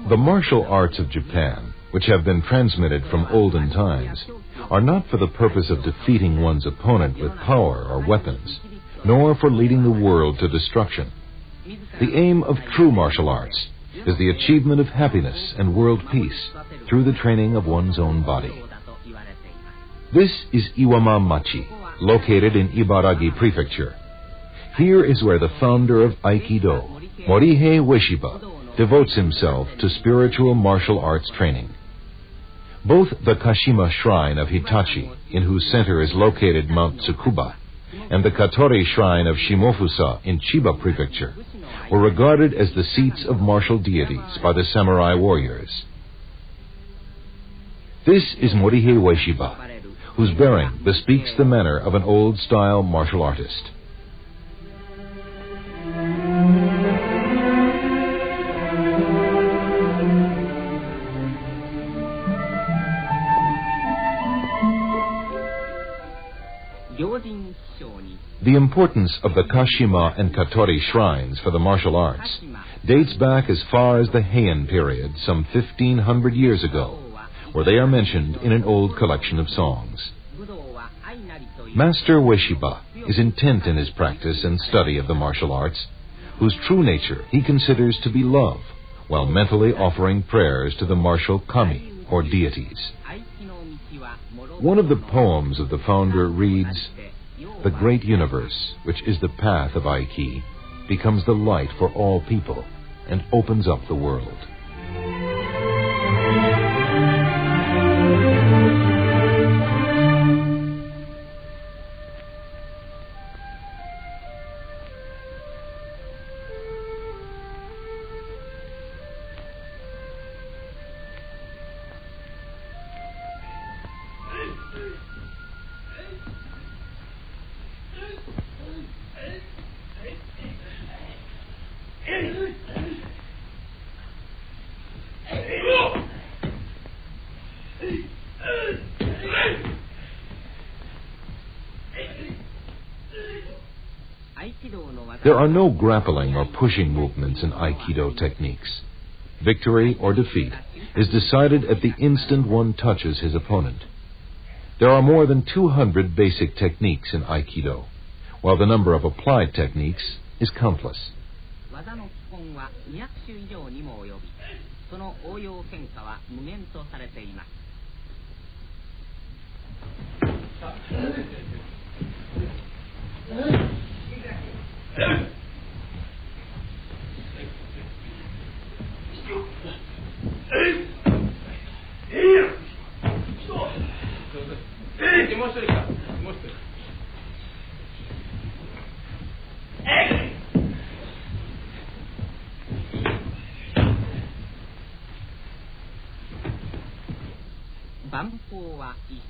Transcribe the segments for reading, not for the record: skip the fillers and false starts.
The martial arts of Japan, which have been transmitted from olden times, are not for the purpose of defeating one's opponent with power or weapons, nor for leading the world to destruction. The aim of true martial arts is the achievement of happiness and world peace through the training of one's own body. This is Iwama Machi, located in Ibaragi Prefecture. Here is where the founder of Aikido, Morihei Ueshiba, devotes himself to spiritual martial arts training. Both the Kashima Shrine of Hitachi, in whose center is located Mount Tsukuba, and the Katori Shrine of Shimofusa in Chiba Prefecture, were regarded as the seats of martial deities by the samurai warriors. This is Morihei Ueshiba, whose bearing bespeaks the manner of an old-style martial artist. The importance of the Kashima and Katori shrines for the martial arts dates back as far as the Heian period, some 1,500 years ago, where they are mentioned in an old collection of songs. Master Ueshiba is intent in his practice and study of the martial arts, whose true nature he considers to be love, while mentally offering prayers to the martial kami, or deities. One of the poems of the founder reads, "The great universe, which is the path of Aiki, becomes the light for all people and opens up the world." There are no grappling or pushing movements in Aikido techniques. Victory or defeat is decided at the instant one touches his opponent. There are more than 200 basic techniques in Aikido, while the number of applied techniques is countless.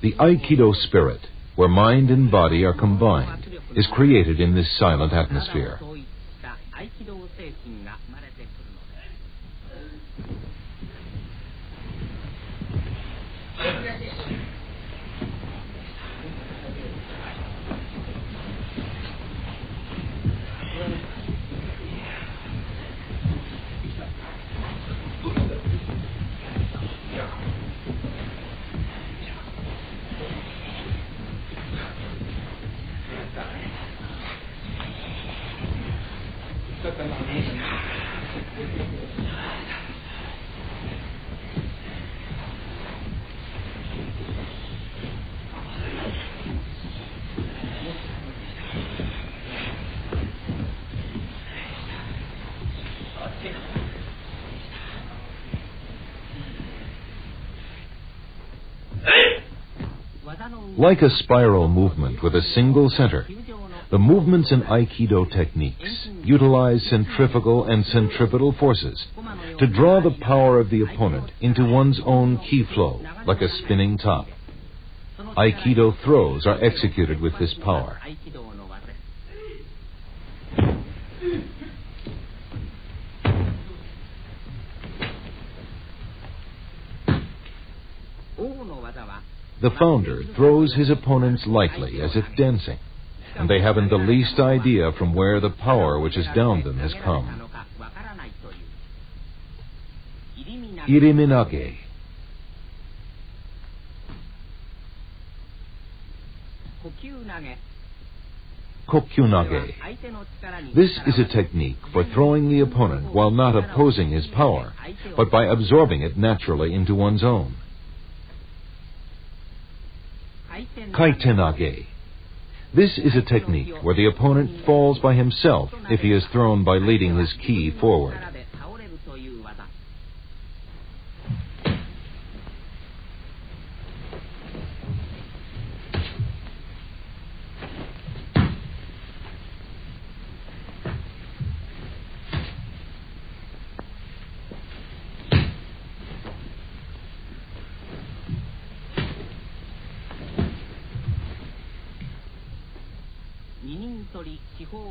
The Aikido spirit, where mind and body are combined, is created in this silent atmosphere. Like a spiral movement with a single center, the movements in Aikido techniques utilize centrifugal and centripetal forces to draw the power of the opponent into one's own ki flow, like a spinning top. Aikido throws are executed with this power. The founder throws his opponents lightly, as if dancing, and they haven't the least idea from where the power which has downed them has come. iriminage. Kokyunage. This is a technique for throwing the opponent while not opposing his power, but by absorbing it naturally into one's own. Kaitenage. This is a technique where the opponent falls by himself if he is thrown by leading his ki forward.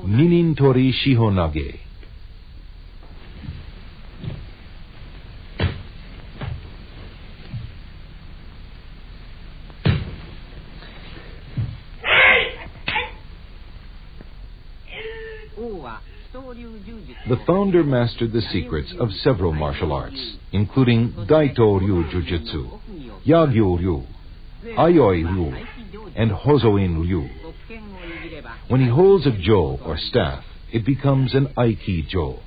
Ninintori Shihonage. The founder mastered the secrets of several martial arts, including Daito Ryu Jujutsu, Yagyu Ryu, Ayoi Ryu, and Hozoin Ryu. When he holds a jo or staff, it becomes an aiki jo.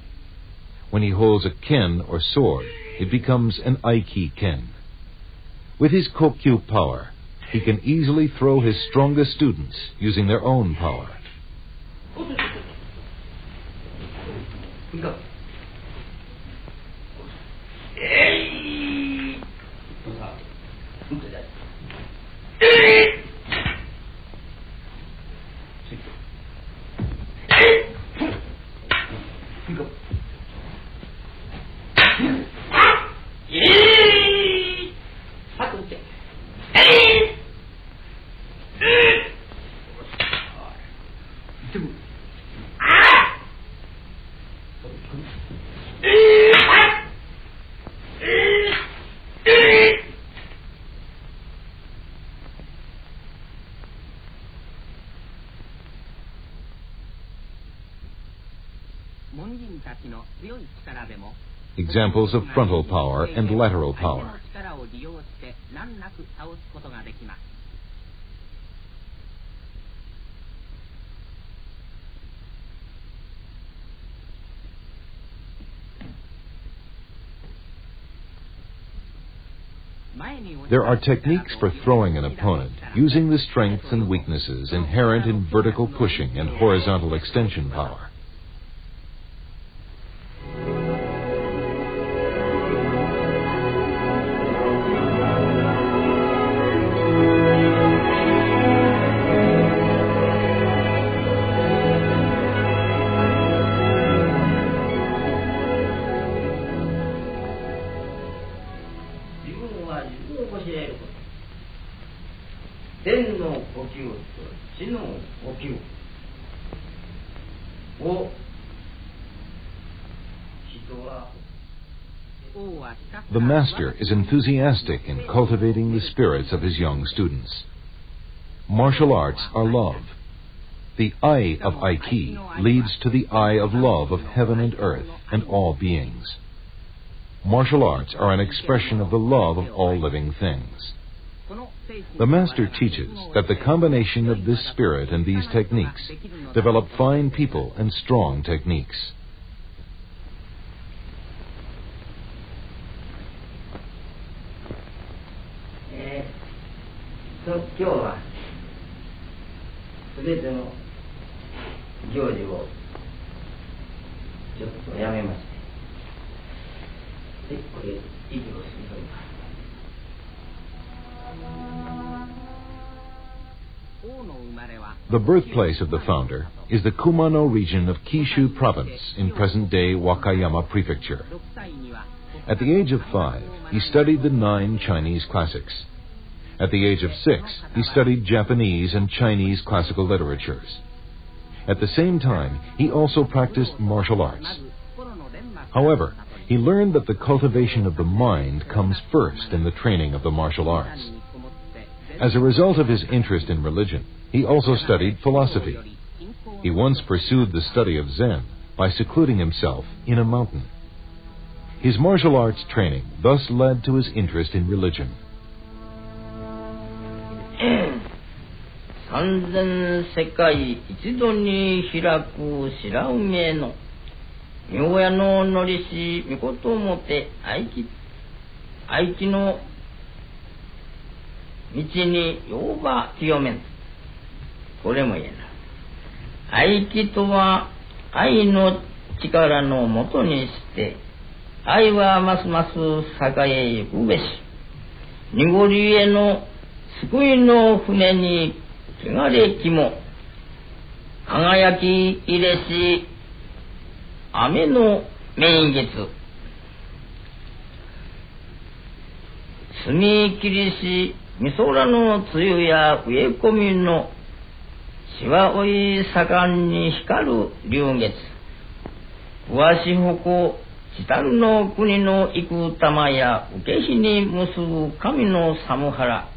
When he holds a ken or sword, it becomes an aiki ken. With his kokyu power, he can easily throw his strongest students using their own power. Examples of frontal power and lateral power. There are techniques for throwing an opponent using the strengths and weaknesses inherent in vertical pushing and horizontal extension power. The master is enthusiastic in cultivating the spirits of his young students. Martial arts are love. The eye of Aiki leads to the eye of love of heaven and earth and all beings. Martial arts are an expression of the love of all living things. The master teaches that the combination of this spirit and these techniques develop fine people and strong techniques. The birthplace of the founder is the Kumano region of Kishu province in present-day Wakayama prefecture. At the age of 5, he studied the 9 Chinese classics. At the age of 6, he studied Japanese and Chinese classical literatures. At the same time, he also practiced martial arts. However, he learned that the cultivation of the mind comes first in the training of the martial arts. As a result of his interest in religion, he also studied philosophy. He once pursued the study of Zen by secluding himself in a mountain. His martial arts training thus led to his interest in religion. 三千世界一度に開く白梅の明夜ののりしみこともて愛機の道にようば清めん。これも言えない。愛機とは愛の力のもとにして愛はますます栄えゆくべし。濁りへの救いの船に汚れきも輝き入れし雨の名月澄み切りしみそらの梅雨や植え込みのしわおい盛んに光る流月わしほこちたるの国の幾玉や受け火に結ぶ神の寒原。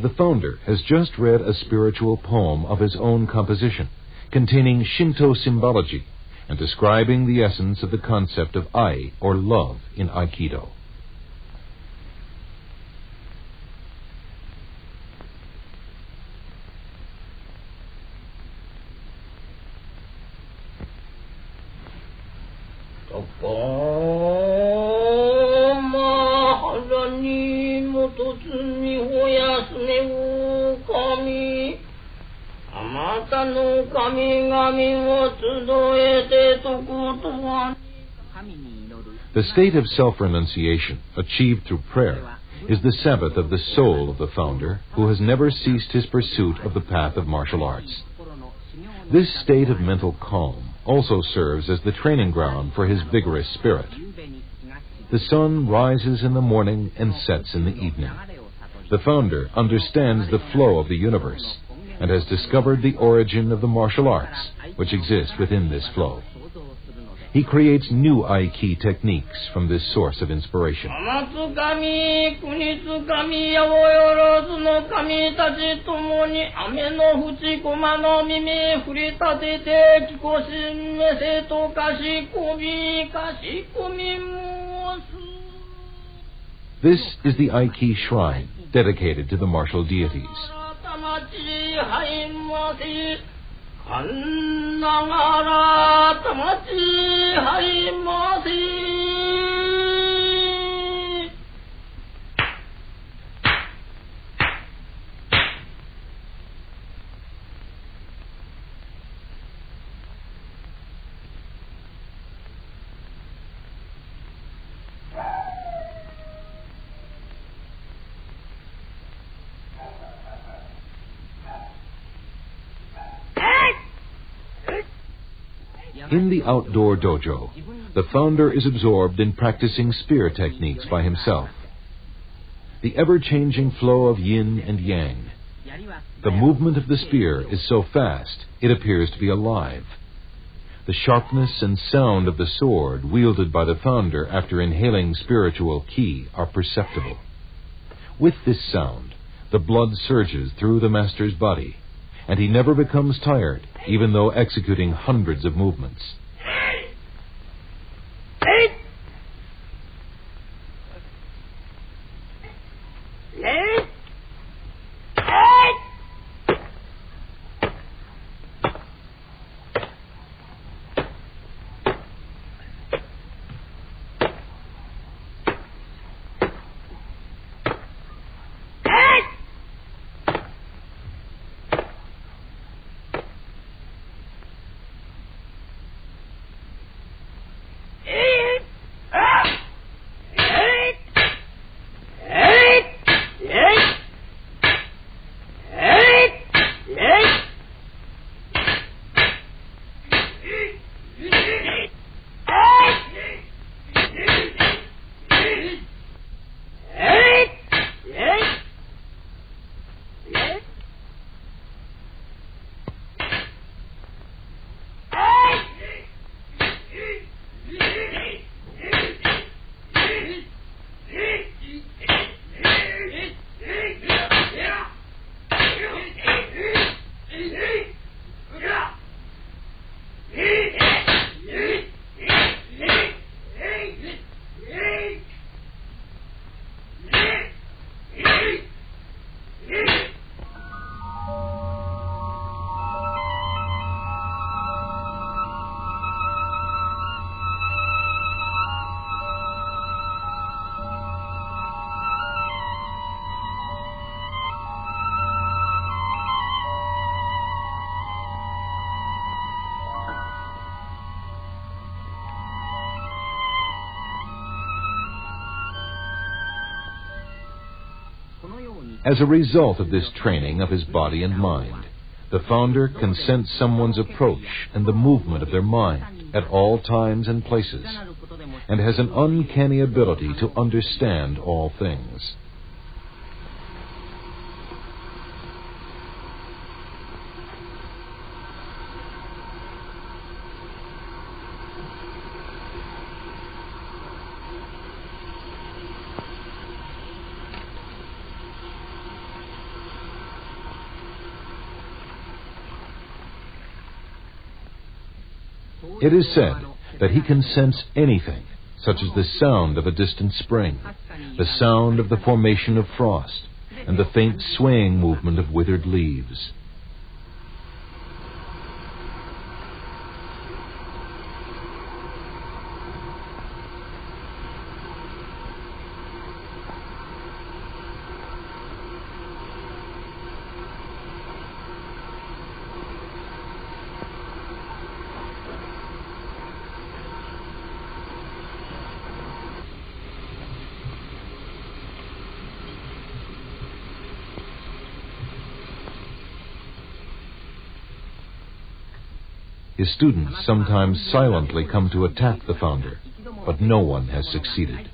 The founder has just read a spiritual poem of his own composition, containing Shinto symbology and describing the essence of the concept of ai, or love, in Aikido. The state of self-renunciation, achieved through prayer, is the Sabbath of the soul of the founder, who has never ceased his pursuit of the path of martial arts. This state of mental calm also serves as the training ground for his vigorous spirit. The sun rises in the morning and sets in the evening. The founder understands the flow of the universe and has discovered the origin of the martial arts, which exist within this flow. He creates new Aiki techniques from this source of inspiration. This is the Aiki shrine dedicated to the martial deities. In the outdoor dojo, the founder is absorbed in practicing spear techniques by himself. The ever-changing flow of yin and yang. The movement of the spear is so fast, it appears to be alive. The sharpness and sound of the sword wielded by the founder after inhaling spiritual ki are perceptible. With this sound, the blood surges through the master's body, and he never becomes tired, even though executing hundreds of movements. As a result of this training of his body and mind, the founder can sense someone's approach and the movement of their mind at all times and places, and has an uncanny ability to understand all things. It is said that he can sense anything, such as the sound of a distant spring, the sound of the formation of frost, and the faint swaying movement of withered leaves. His students sometimes silently come to attack the founder, but no one has succeeded.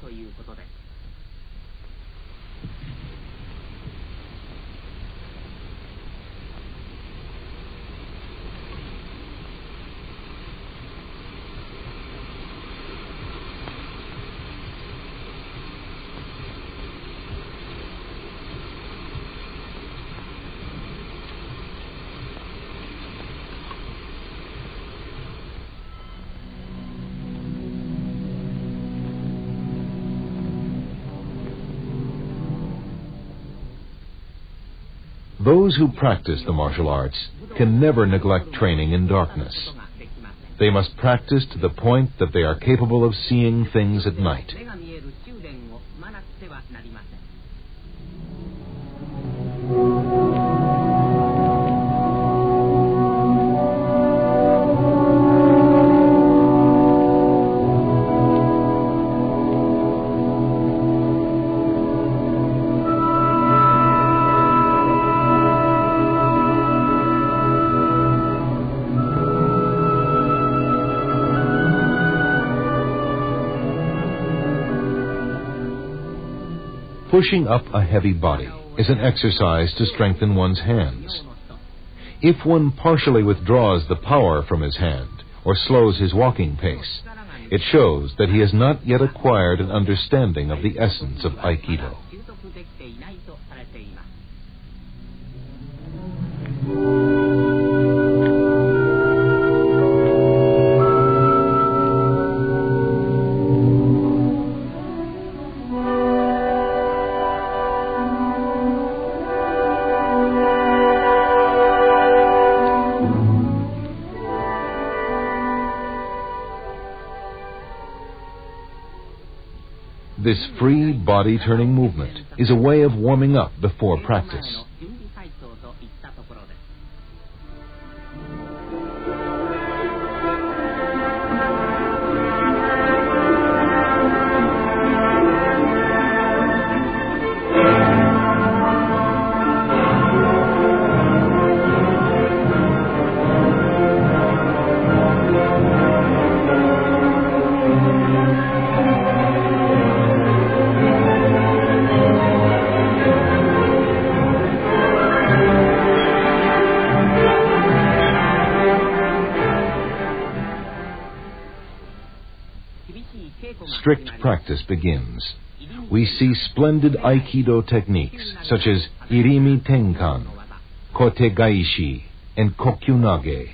Those who practice the martial arts can never neglect training in darkness. They must practice to the point that they are capable of seeing things at night. Pushing up a heavy body is an exercise to strengthen one's hands. If one partially withdraws the power from his hand or slows his walking pace, it shows that he has not yet acquired an understanding of the essence of Aikido. This free body-turning movement is a way of warming up before practice. Strict practice begins. We see splendid Aikido techniques such as Irimi Tenkan, Kote Gaishi, and Kokyunage.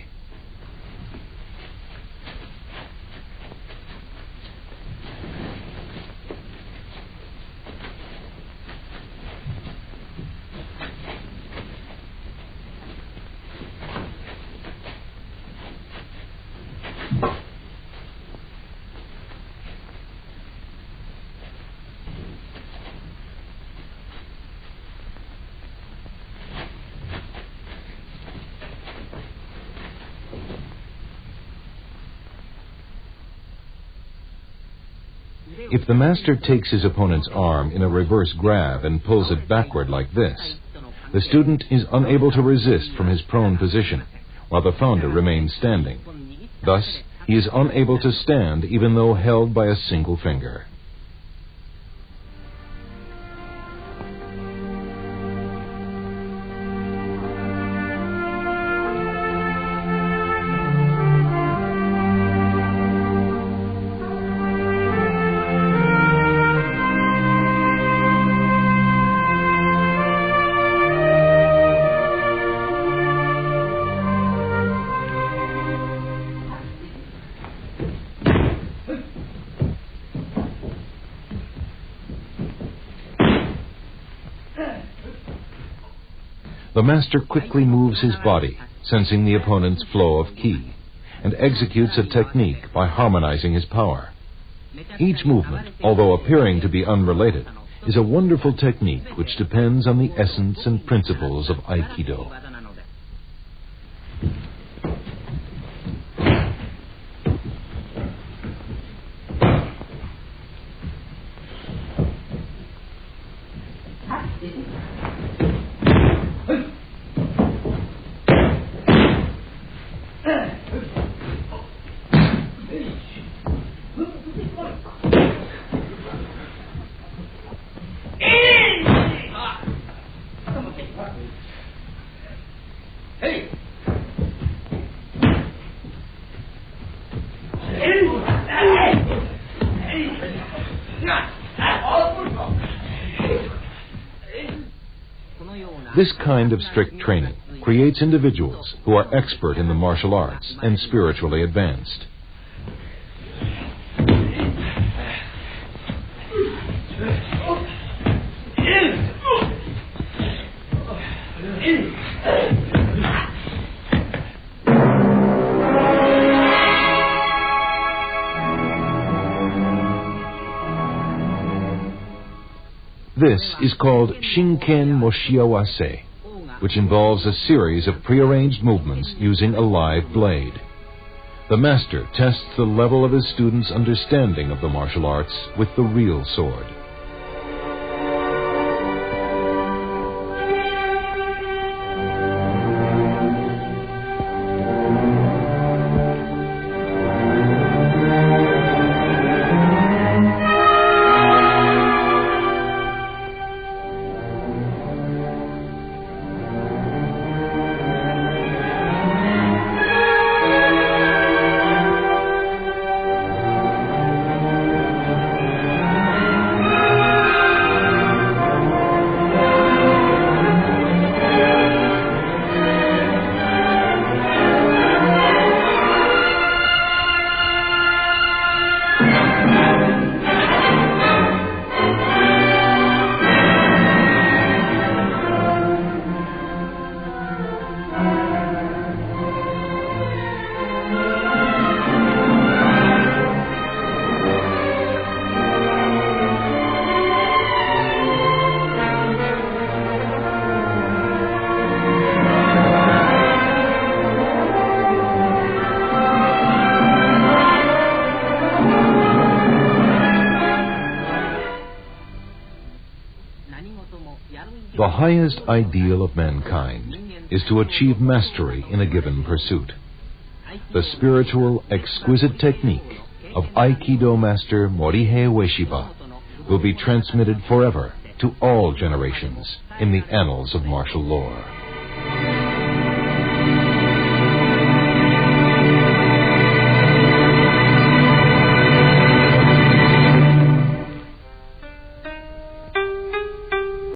If the master takes his opponent's arm in a reverse grab and pulls it backward like this, the student is unable to resist from his prone position, while the founder remains standing. Thus, he is unable to stand even though held by a single finger. The master quickly moves his body, sensing the opponent's flow of ki, and executes a technique by harmonizing his power. Each movement, although appearing to be unrelated, is a wonderful technique which depends on the essence and principles of Aikido. This kind of strict training creates individuals who are expert in the martial arts and spiritually advanced. This is called Shinken Moshiawase, which involves a series of prearranged movements using a live blade. The master tests the level of his students' understanding of the martial arts with the real sword. The highest ideal of mankind is to achieve mastery in a given pursuit. The spiritual, exquisite technique of Aikido Master Morihei Ueshiba will be transmitted forever to all generations in the annals of martial lore.